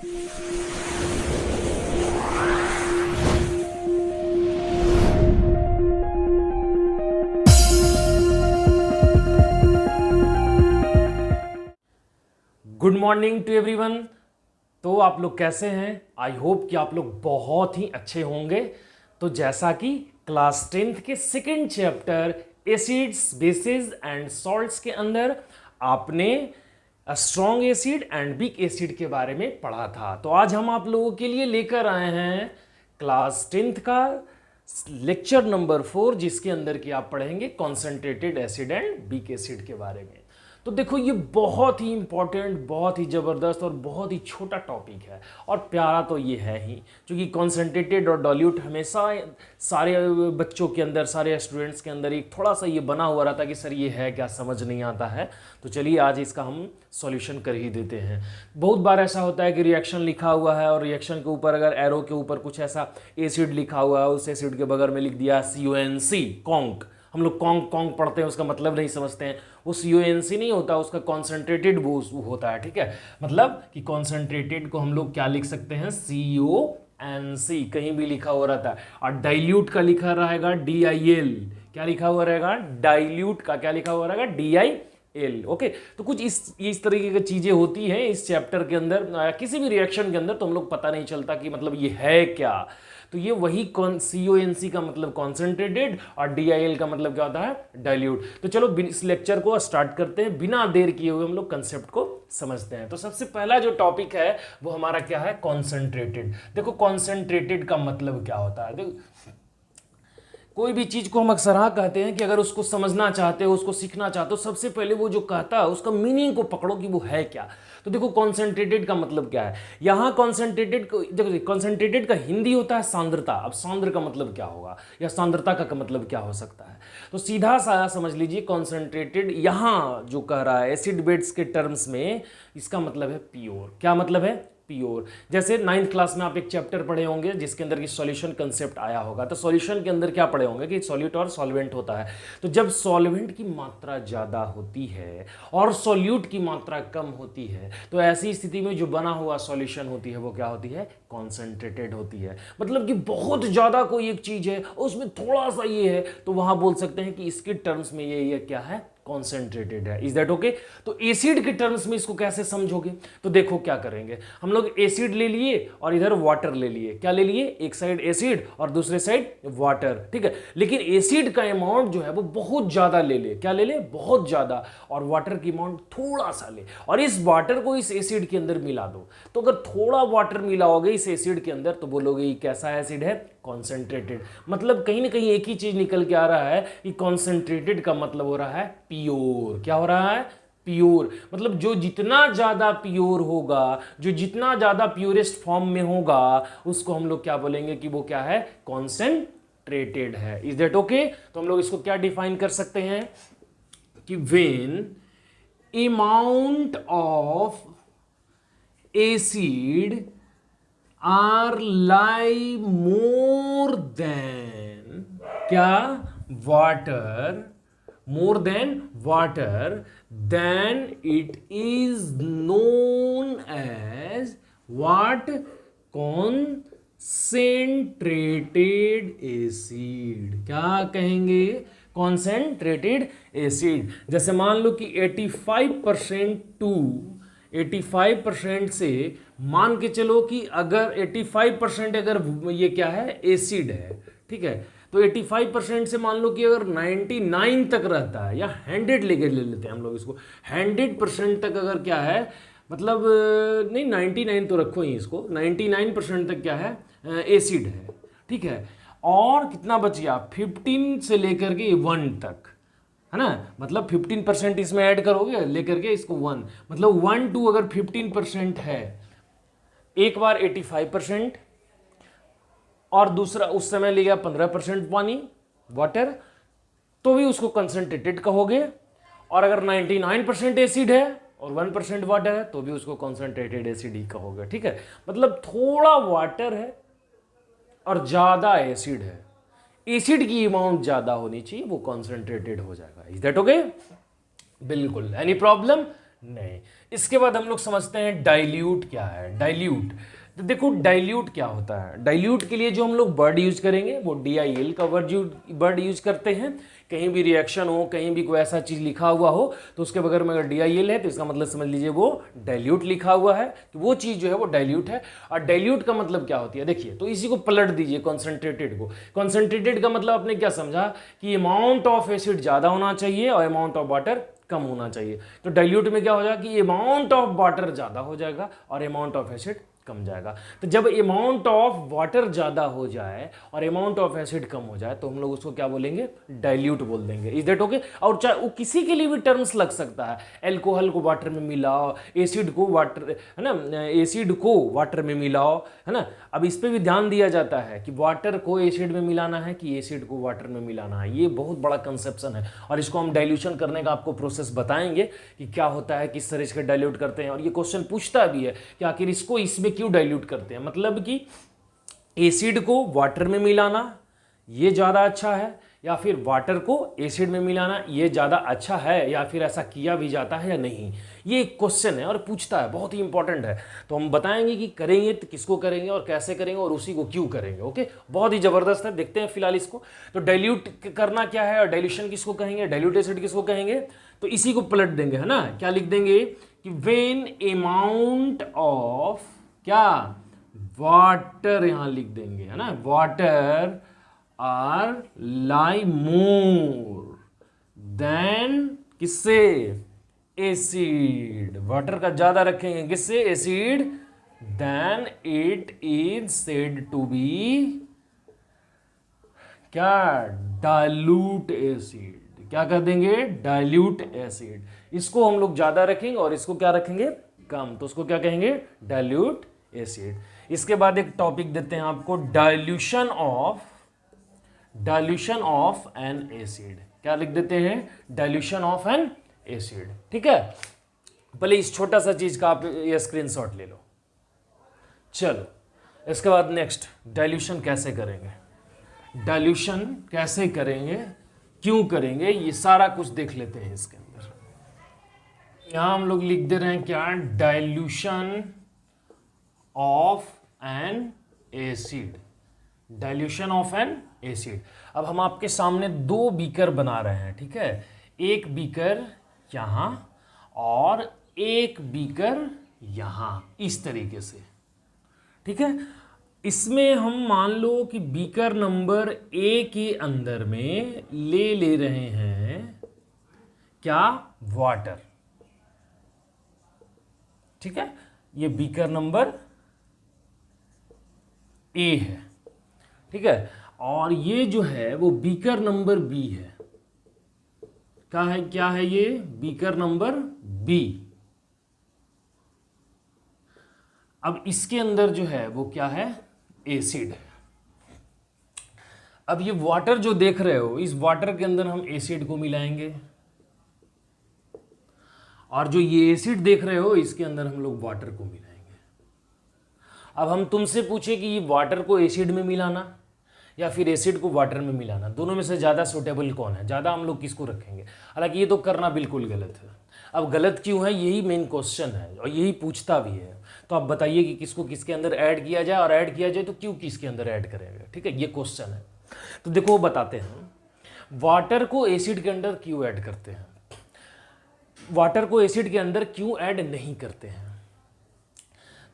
Good morning to everyone. तो आप लोग कैसे हैं? आई होप कि आप लोग बहुत ही अच्छे होंगे। तो जैसा कि क्लास 10th के second chapter acids, basis and salts के अंदर आपने strong acid and weak acid के बारे में पढ़ा था, तो आज हम आप लोगों के लिए लेकर आए हैं क्लास 10th का लेक्चर नंबर 4, जिसके अंदर की आप पढ़ेंगे concentrated acid and weak acid के बारे में। तो देखो, ये बहुत ही इंपॉर्टेंट, बहुत ही ज़बरदस्त और बहुत ही छोटा टॉपिक है, और प्यारा तो ये है ही, क्योंकि कॉन्सेंट्रेटेड और डाइल्यूट हमेशा सारे बच्चों के अंदर, सारे स्टूडेंट्स के अंदर एक थोड़ा सा ये बना हुआ रहता है कि सर ये है क्या, समझ नहीं आता है। तो चलिए आज इसका हम सॉल्यूशन कर ही देते हैं। बहुत बार ऐसा होता है कि रिएक्शन लिखा हुआ है और रिएक्शन के ऊपर अगर एरो के ऊपर कुछ ऐसा एसिड लिखा हुआ है, उस एसिड के बगल में लिख दिया CONC, कॉन्क। हम लोग कॉन्क कॉन्क पढ़ते हैं, उसका मतलब नहीं समझते हैं। वो CONC नहीं होता, उसका कॉन्सेंट्रेटेड वो होता है, ठीक है। मतलब कि कॉन्सेंट्रेटेड को हम लोग क्या लिख सकते हैं, CONC कहीं भी लिखा हुआ रहता है। और डाइल्यूट का लिखा रहेगा DIL। क्या लिखा हुआ रहेगा? डाइल्यूट का क्या लिखा हुआ रहेगा? DIL। ओके, तो कुछ इस तरीके की चीजें होती हैं इस चैप्टर के अंदर, किसी भी रिएक्शन के अंदर, तो हम लोग पता नहीं चलता कि मतलब ये है क्या। तो ये वही CONC का मतलब कॉन्सेंट्रेटेड और DIL का मतलब क्या होता है? डाइल्यूट। तो चलो इस लेक्चर को स्टार्ट करते हैं, बिना देर किए हुए हम लोग कंसेप्ट को समझते हैं। तो सबसे पहला जो टॉपिक है वो हमारा क्या है? कॉन्सेंट्रेटेड। देखो, कॉन्सेंट्रेटेड का मतलब क्या होता है? देखो, कोई भी चीज को हम अक्सर कहते हैं कि अगर उसको समझना चाहते हो, उसको सीखना चाहते हो, सबसे पहले वो जो कहता है उसका मीनिंग को पकड़ो कि वो है क्या। तो देखो, कॉन्सेंट्रेटेड का मतलब क्या है। यहाँ कॉन्सेंट्रेटेड को देखो, कॉन्सेंट्रेटेड का हिंदी होता है सांद्रता। अब सांद्र का मतलब क्या होगा, या सांद्रता का मतलब क्या हो सकता है? तो सीधा सा समझ लीजिए, कॉन्सेंट्रेटेड यहाँ जो कह रहा है एसिड बेड्स के टर्म्स में, इसका मतलब है प्योर। क्या मतलब है? प्योर। जैसे 9th क्लास में आप एक चैप्टर पढ़े होंगे जिसके अंदर की सॉल्यूशन कंसेप्ट आया होगा। तो सॉल्यूशन के अंदर क्या पढ़े होंगे कि सॉल्यूट और सॉल्वेंट होता है। तो जब सॉल्वेंट की मात्रा ज़्यादा होती है और सॉल्यूट की मात्रा कम होती है, तो ऐसी स्थिति में जो बना हुआ सॉल्यूशन होती है वो क्या होती है? कॉन्सेंट्रेटेड होती है। मतलब कि बहुत ज़्यादा कोई एक चीज़ है, उसमें थोड़ा सा ये है, तो वहाँ बोल सकते हैं कि इसके टर्म्स में ये क्या है? कॉन्सेंट्रेटेड है। Is that okay? तो एसिड के टर्म्स में इसको कैसे समझोगे? तो देखो क्या करेंगे, हम लोग एसिड ले लिए और इधर वाटर ले लिए। क्या ले लिए? एक साइड एसिड और दूसरे साइड वाटर, ठीक है। लेकिन एसिड का अमाउंट जो है वो बहुत ज्यादा ले ले। क्या ले ले? बहुत ज्यादा। और वाटर की अमाउंट थोड़ा सा ले, और इस वाटर को इस एसिड के अंदर मिला दो। तो अगर थोड़ा वाटर मिलाओगे इस एसिड के अंदर, तो बोलोगे ये कैसा एसिड है? कॉन्सेंट्रेटेड। मतलब कहीं ना कहीं एक ही चीज निकल के आ रहा है कि कॉन्सेंट्रेटेड का मतलब हो रहा है प्योर। क्या हो रहा है? प्योर। मतलब जो जितना ज्यादा प्योर होगा, जो जितना ज्यादा प्योरेस्ट फॉर्म में होगा, उसको हम लोग क्या बोलेंगे कि वो क्या है? कॉन्सेंट्रेटेड है। Is that okay? तो हम लोग इसको क्या डिफाइन कर सकते हैं कि when amount of acid are lie more than क्या? Water, more than water, then it is known as what? Concentrated acid. क्या कहेंगे? Concentrated acid. जैसे मान लो कि 85% से मान के चलो कि अगर 85% अगर ये क्या है? एसिड है, ठीक है। तो 85% से मान लो कि अगर 99 तक रहता है, या 100 लेके ले लेते हैं हम लोग इसको, 100% तक अगर क्या है, मतलब नहीं 99 तो रखो ही इसको, 99% तक क्या है? एसिड है, ठीक है। और कितना बच गया? 15 से लेकर के 1 तक, है ना। मतलब 15% इसमें ऐड करोगे लेकर के इसको 1, मतलब 1 to अगर 15% है, एक बार 85% और दूसरा उस समय ले गया 15% पानी, वाटर, तो भी उसको कंसंट्रेटेड कहोगे। और अगर 99% एसिड है और 1% वाटर है, तो भी उसको कंसंट्रेटेड एसिड ही कहोगे, ठीक है। मतलब थोड़ा वाटर है और ज्यादा एसिड है, एसिड की अमाउंट ज्यादा होनी चाहिए, वो कॉन्सेंट्रेटेड हो जाएगा। Is that okay? बिल्कुल। Any problem? नहीं। इसके बाद हम लोग समझते हैं डाइल्यूट क्या है। डाइल्यूट, तो देखो डाइल्यूट क्या होता है। डाइल्यूट के लिए जो हम लोग वर्ड यूज करेंगे वो DIL का वर्ड यूज करते हैं। कहीं भी रिएक्शन हो, कहीं भी कोई ऐसा चीज लिखा हुआ हो तो उसके बगैर में अगर DIL है तो इसका मतलब समझ लीजिए वो डाइल्यूट लिखा हुआ है, तो वो चीज जो है वो डाइल्यूट है। और डाइल्यूट का मतलब क्या होती है, देखिए तो इसी को पलट दीजिए कॉन्सेंट्रेटेड को। कॉन्सेंट्रेटेड का मतलब आपने क्या समझा कि अमाउंट ऑफ एसिड ज्यादा होना चाहिए और अमाउंट ऑफ वाटर कम होना चाहिए। तो डाइल्यूट में क्या हो जाएगा कि अमाउंट ऑफ वाटर ज्यादा हो जाएगा और अमाउंट ऑफ एसिड कम जाएगा। तो जब अमाउंट ऑफ वाटर ज्यादा हो जाए और अमाउंट ऑफ एसिड कम हो जाए तो हम लोग उसको क्या बोलेंगे, डाइल्यूट बोल देंगे। Is that okay. और चाहे वो किसी के लिए भी टर्म्स लग सकता है, एल्कोहल को वाटर में मिलाओ, एसिड को वाटर, है ना, एसिड को वाटर में मिलाओ, है ना। अब इस पे भी ध्यान दिया जाता है कि वाटर को एसिड में मिलाना है कि एसिड को वाटर में मिलाना है। ये बहुत बड़ा कंसेप्शन है और इसको हम डाइल्यूशन करने का आपको प्रोसेस बताएंगे कि क्या होता है, किस तरह से डाइल्यूट करते हैं। और ये क्वेश्चन पूछता भी है कि आखिर इसको इसमें क्यों डाइल्यूट करते हैं, मतलब कि एसिड को वाटर में मिलाना ये ज़्यादा अच्छा है या फिर वाटर को एसिड में मिलाना ये ज़्यादा अच्छा है, या फिर ऐसा किया भी जाता है या नहीं। ये एक क्वेश्चन है और पूछता है, बहुत ही इंपॉर्टेंट है। तो हम बताएंगे कि करेंगे तो किसको करेंगे और कैसे करेंगे और उसी को क्यों करेंगे। ओके, बहुत ही ज़बरदस्त है। देखते हैं फिलहाल इसको। तो डाइल्यूट करना क्या है और डाइल्यूशन किसको कहेंगे, डाइल्यूट एसिड किसको कहेंगे, तो इसी को पलट देंगे, है ना। क्या लिख देंगे कि व्हेन अमाउंट ऑफ क्या वाटर, यहां लिख देंगे, है ना, water are lie more than किससे, एसिड। वाटर का ज्यादा रखेंगे किससे, acid, then it is said to be क्या, डाइल्यूट एसिड। क्या कर देंगे, डाइल्यूट एसिड। इसको हम लोग ज्यादा रखेंगे और इसको क्या रखेंगे, कम, तो उसको क्या कहेंगे, डाइल्यूट एसिड। इसके बाद एक टॉपिक देते हैं आपको, डाइल्यूशन ऑफ एन एसिड। क्या लिख देते हैं, डाइल्यूशन ऑफ एन एसिड। ठीक है, पहले इस छोटा सा चीज का आप ये स्क्रीनशॉट ले लो। चलो इसके बाद नेक्स्ट, डाइल्यूशन कैसे करेंगे, डाइल्यूशन कैसे करेंगे, क्यों करेंगे, ये सारा कुछ देख लेते हैं इसके अंदर। यहां हम लोग लिख दे रहे हैं क्या, dilution of N acid, dilution of N acid. अब हम आपके सामने दो बीकर बना रहे हैं, ठीक है, एक बीकर यहां और एक बीकर यहां, इस तरीके से, ठीक है। इसमें हम मान लो कि बीकर नंबर ए के अंदर में ले रहे हैं क्या, वाटर, ठीक है। ये बीकर नंबर ए है, ठीक है, और ये जो है वो बीकर नंबर बी है। क्या है ये, बीकर नंबर बी। अब इसके अंदर जो है वो क्या है, एसिड है। अब ये वाटर जो देख रहे हो, इस वाटर के अंदर हम एसिड को मिलाएंगे, और जो ये एसिड देख रहे हो इसके अंदर हम लोग वाटर को मिलाएंगे। अब हम तुमसे पूछे कि ये वाटर को एसिड में मिलाना या फिर एसिड को वाटर में मिलाना, दोनों में से ज़्यादा सूटेबल कौन है, ज़्यादा हम लोग किसको रखेंगे। हालांकि ये तो करना बिल्कुल गलत है। अब गलत क्यों है, यही मेन क्वेश्चन है और यही पूछता भी है। तो आप बताइए कि किसको किसके अंदर ऐड किया जाए, और ऐड किया जाए तो क्यों किसके अंदर ऐड करेंगे, ठीक है, ये क्वेश्चन है। तो देखो बताते हैं, वाटर को एसिड के अंदर क्यों ऐड करते हैं, वाटर को एसिड के अंदर क्यों ऐड नहीं करते हैं।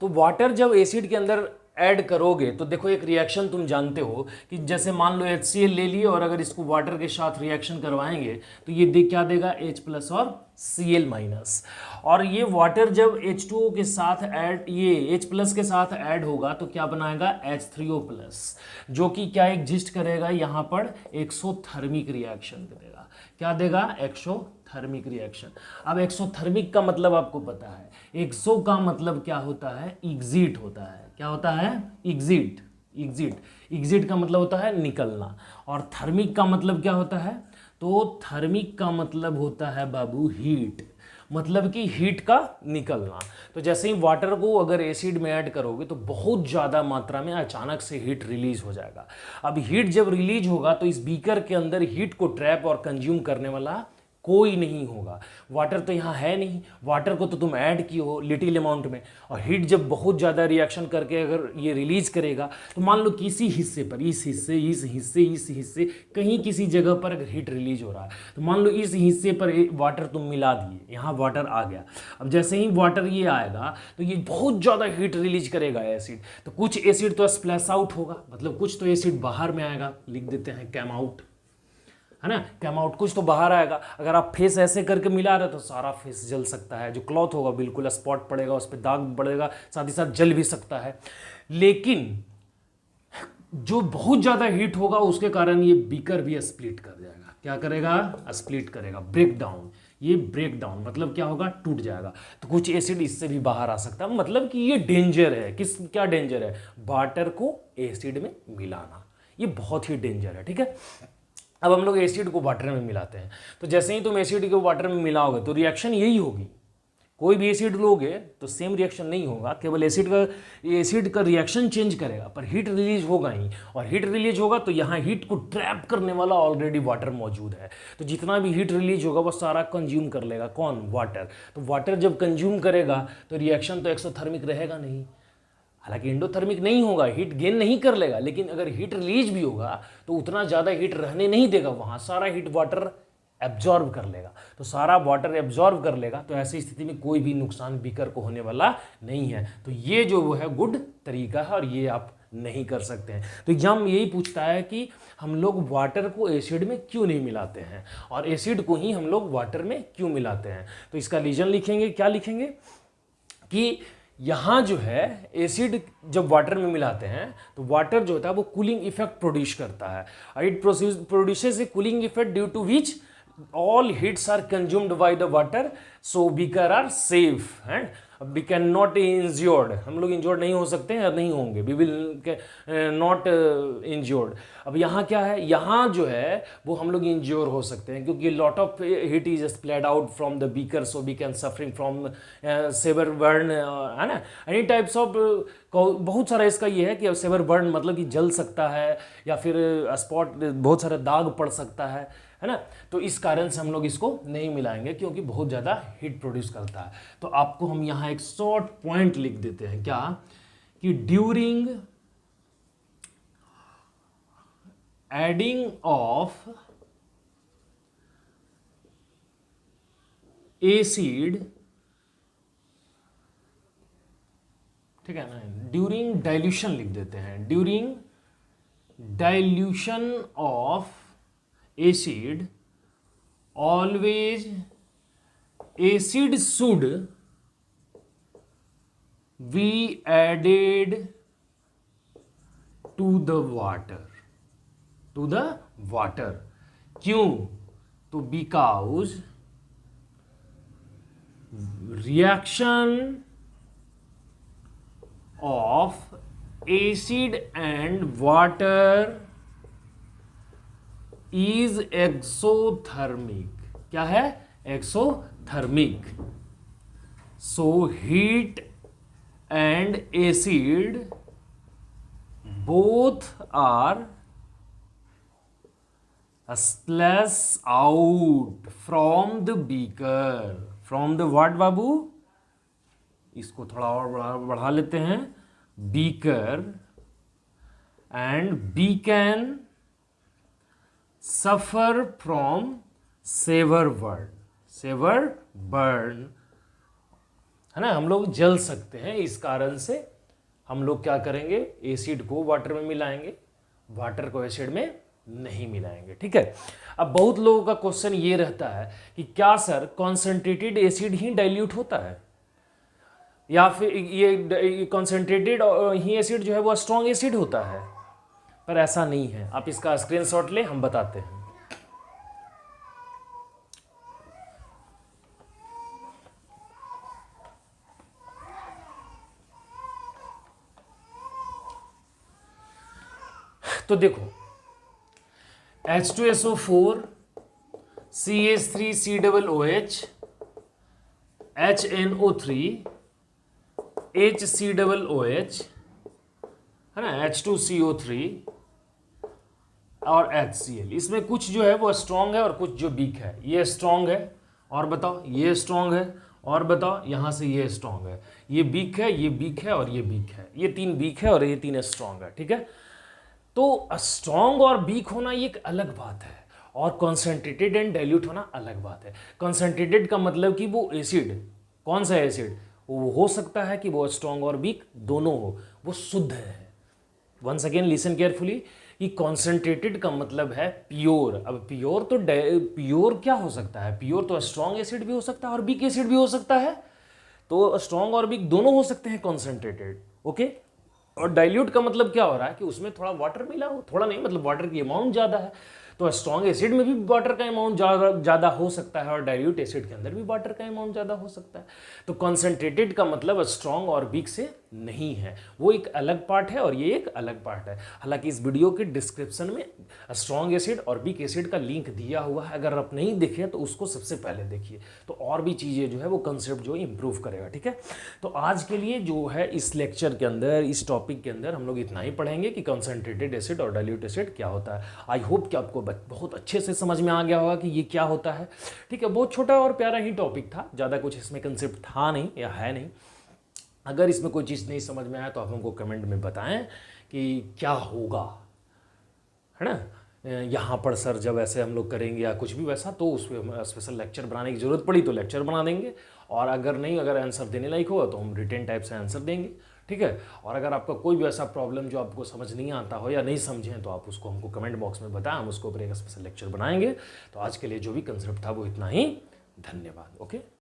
तो वाटर जब एसिड के अंदर ऐड करोगे तो देखो एक रिएक्शन तुम जानते हो कि जैसे मान लो HCl ले लिए और अगर इसको वाटर के साथ रिएक्शन करवाएंगे तो ये क्या देगा, H+ और Cl-। और ये वाटर जब H2O के साथ ऐड, ये H+ के साथ ऐड होगा तो क्या बनाएगा, H3O+, जो कि क्या एग्जिस्ट करेगा यहाँ पर, एक्सोथर्मिक रिएक्शन करेगा। क्या देगा, एक्सोथर्मिक रिएक्शन। अब एक्सोथर्मिक का मतलब आपको पता है, एक्सो का मतलब क्या होता है, एग्जिट होता है। क्या होता है, एग्जिट। एग्जिट का मतलब होता है निकलना, और थर्मिक का मतलब क्या होता है, तो थर्मिक का मतलब होता है बाबू हीट, मतलब कि हीट का निकलना। तो जैसे ही वाटर को अगर एसिड में ऐड करोगे तो बहुत ज़्यादा मात्रा में अचानक से हीट रिलीज हो जाएगा। अब हीट जब रिलीज होगा तो इस बीकर के अंदर हीट को ट्रैप और कंज्यूम करने वाला कोई नहीं होगा। वाटर तो यहाँ है नहीं, वाटर को तो तुम ऐड किए हो लिटिल अमाउंट में, और हीट जब बहुत ज़्यादा रिएक्शन करके अगर ये रिलीज करेगा तो मान लो किसी हिस्से पर, इस हिस्से कहीं किसी जगह पर अगर हीट रिलीज हो रहा है, तो मान लो इस हिस्से पर वाटर तुम मिला दिए, यहाँ वाटर आ गया। अब जैसे ही वाटर ये आएगा तो ये बहुत ज़्यादा हीट रिलीज करेगा एसिड, तो कुछ एसिड तो स्प्लैश आउट होगा, मतलब कुछ तो एसिड बाहर में आएगा, लिख देते हैं कैम आउट, है ना, कैम आउट, कुछ तो बाहर आएगा। अगर आप फेस ऐसे करके मिला रहे तो सारा फेस जल सकता है, जो क्लॉथ होगा बिल्कुल स्पॉट पड़ेगा, उस पर दाग पड़ेगा, साथ ही साथ जल भी सकता है। लेकिन जो बहुत ज़्यादा हीट होगा उसके कारण ये बीकर भी स्प्लिट कर जाएगा। क्या करेगा? स्प्लिट करेगा, ब्रेक डाउन। ये ब्रेक डाउन मतलब क्या होगा? टूट जाएगा। तो कुछ एसिड इससे भी बाहर आ सकता है, मतलब कि ये डेंजर है। क्या डेंजर है? वाटर को एसिड में मिलाना, ये बहुत ही डेंजर है। ठीक है, अब हम लोग एसिड को वाटर में मिलाते हैं, तो जैसे ही तुम एसिड को वाटर में मिलाओगे तो रिएक्शन यही होगी। कोई भी एसिड लोगे तो सेम रिएक्शन नहीं होगा, केवल एसिड का रिएक्शन चेंज करेगा, पर हीट रिलीज होगा ही, और हीट रिलीज होगा तो यहाँ हीट को ट्रैप करने वाला ऑलरेडी वाटर मौजूद है। तो जितना भी हीट रिलीज होगा वो सारा कंज्यूम कर लेगा। कौन? वाटर। तो वाटर जब कंज्यूम करेगा तो रिएक्शन तो एक्सोथर्मिक रहेगा नहीं, हालांकि एंडोथर्मिक नहीं होगा, हीट गेन नहीं कर लेगा, लेकिन अगर हीट रिलीज भी होगा तो उतना ज़्यादा हीट रहने नहीं देगा वहाँ, सारा हीट वाटर एब्जॉर्ब कर लेगा। तो सारा वाटर एब्जॉर्ब कर लेगा, तो ऐसी स्थिति में कोई भी नुकसान बीकर को होने वाला नहीं है। तो ये जो वो है गुड तरीका है, और ये आप नहीं कर सकते हैं। तो एग्जाम यही पूछता है कि हम लोग वाटर को एसिड में क्यों नहीं मिलाते हैं, और एसिड को ही हम लोग वाटर में क्यों मिलाते हैं। तो इसका रीजन लिखेंगे। क्या लिखेंगे? कि यहाँ जो है एसिड जब वाटर में मिलाते हैं तो वाटर जो होता है वो कूलिंग इफेक्ट प्रोड्यूस करता है, और it produces a cooling effect due to which all heats are consumed by the water, so beaker are safe and we can not injured, हम लोग इंजोर्ड नहीं हो सकते हैं और नहीं होंगे, we will not injured। अब यहाँ क्या है? यहाँ जो है वो हम लोग इंज्योर हो सकते हैं, क्योंकि lot of heat is splayed out from the beaker, so we can suffering from severe burn, है ना, एनी टाइप्स ऑफ। बहुत सारा इसका ये है कि सेवर बर्न मतलब कि जल सकता है, या फिर स्पॉट बहुत सारा दाग पड़ सकता है ना। तो इस कारण से हम लोग इसको नहीं मिलाएंगे, क्योंकि बहुत ज़्यादा हीट प्रोड्यूस करता है। तो आपको हम यहाँ एक शॉर्ट पॉइंट लिख देते हैं, क्या? कि ड्यूरिंग एडिंग ऑफ एसिड, ठीक है ना, ड्यूरिंग डाइल्यूशन लिख देते हैं, during dilution of acid, always acid should be added to the water, to the water। क्यों? तो because reaction of acid and water is exothermic. क्या है? Exothermic. So heat and acid both are splash out from the beaker, from the what बाबू? इसको थोड़ा और बढ़ा लेते हैं, beaker, and be can suffer from severe burn, severe burn, है ना, हम लोग जल सकते हैं। इस कारण से हम लोग क्या करेंगे? एसिड को वाटर में मिलाएंगे, वाटर को एसिड में नहीं मिलाएंगे। ठीक है। अब बहुत लोगों का क्वेश्चन ये रहता है कि क्या सर कॉन्सेंट्रेटेड एसिड ही डाइल्यूट होता है, या फिर ये कॉन्सेंट्रेटेड ही एसिड जो है वो स्ट्रॉन्ग एसिड होता है? पर ऐसा नहीं है। आप इसका स्क्रीनशॉट ले, हम बताते हैं। तो देखो, H2SO4 CH3COOH HNO3 HCOOH, है ना, H2CO3 और HCl। इसमें कुछ जो है वो स्ट्रॉन्ग है और कुछ जो वीक है। ये स्ट्रॉन्ग है और बताओ, ये स्ट्रॉन्ग है और बताओ, यहाँ से ये स्ट्रॉन्ग है, ये वीक है, ये वीक है और ये वीक है। ये 3 वीक है और ये 3 स्ट्रॉन्ग है, ठीक है। तो स्ट्रॉन्ग और वीक होना ये एक अलग बात है, और कॉन्सेंट्रेटेड एंड डाइल्यूट होना अलग बात है। कॉन्सेंट्रेटेड का मतलब कि वो एसिड, कौन सा एसिड, वो हो सकता है कि वो स्ट्रॉन्ग और वीक दोनों हो, वो शुद्ध है। वंस अगेन लिसन केयरफुली, कि कॉन्सेंट्रेटेड का मतलब है प्योर। अब प्योर तो प्योर क्या हो सकता है, प्योर तो स्ट्रॉन्ग एसिड भी हो सकता है और वीक एसिड भी हो सकता है। तो स्ट्रॉन्ग और वीक दोनों हो सकते हैं कॉन्सेंट्रेटेड, ओके। और डाइल्यूट का मतलब क्या हो रहा है कि उसमें थोड़ा वाटर मिला हो, थोड़ा नहीं मतलब वाटर की अमाउंट ज़्यादा है। तो स्ट्रॉन्ग एसिड में भी वाटर का अमाउंट ज़्यादा हो सकता है और डाइल्यूट एसिड के अंदर भी वाटर का अमाउंट ज़्यादा हो सकता है। तो कॉन्सेंट्रेटेड का मतलब स्ट्रॉन्ग और वीक से नहीं है, वो एक अलग पार्ट है और ये एक अलग पार्ट है। हालांकि इस वीडियो के डिस्क्रिप्शन में स्ट्रॉन्ग एसिड और वीक एसिड का लिंक दिया हुआ है, अगर आप नहीं देखे तो उसको सबसे पहले देखिए, तो और भी चीज़ें जो है वो कंसेप्ट जो इंप्रूव करेगा, ठीक है। तो आज के लिए जो है इस लेक्चर के अंदर, इस टॉपिक के अंदर हम लोग इतना ही पढ़ेंगे कि कॉन्सेंट्रेटेड एसिड और डाइल्यूट एसिड क्या होता है। आई होप कि आपको बहुत अच्छे से समझ में आ गया होगा कि ये क्या होता है, ठीक है। बहुत छोटा और प्यारा ही टॉपिक था, ज़्यादा कुछ इसमें कंसेप्ट था नहीं या है नहीं। अगर इसमें कोई चीज़ नहीं समझ में आया तो आप हमको कमेंट में बताएं कि क्या होगा, है ना। यहाँ पर सर जब ऐसे हम लोग करेंगे या कुछ भी वैसा, तो उस पर स्पेशल लेक्चर बनाने की ज़रूरत पड़ी तो लेक्चर बना देंगे, और अगर नहीं, अगर आंसर देने लायक होगा तो हम रिटन टाइप से आंसर देंगे, ठीक है। और अगर आपका कोई भी ऐसा प्रॉब्लम जो आपको समझ नहीं आता हो या नहीं समझें तो आप उसको हमको कमेंट बॉक्स में बताएं, हम उसके ऊपर एक स्पेशल लेक्चर बनाएंगे। तो आज के लिए जो भी कंसेप्ट था वो इतना ही। धन्यवाद, ओके।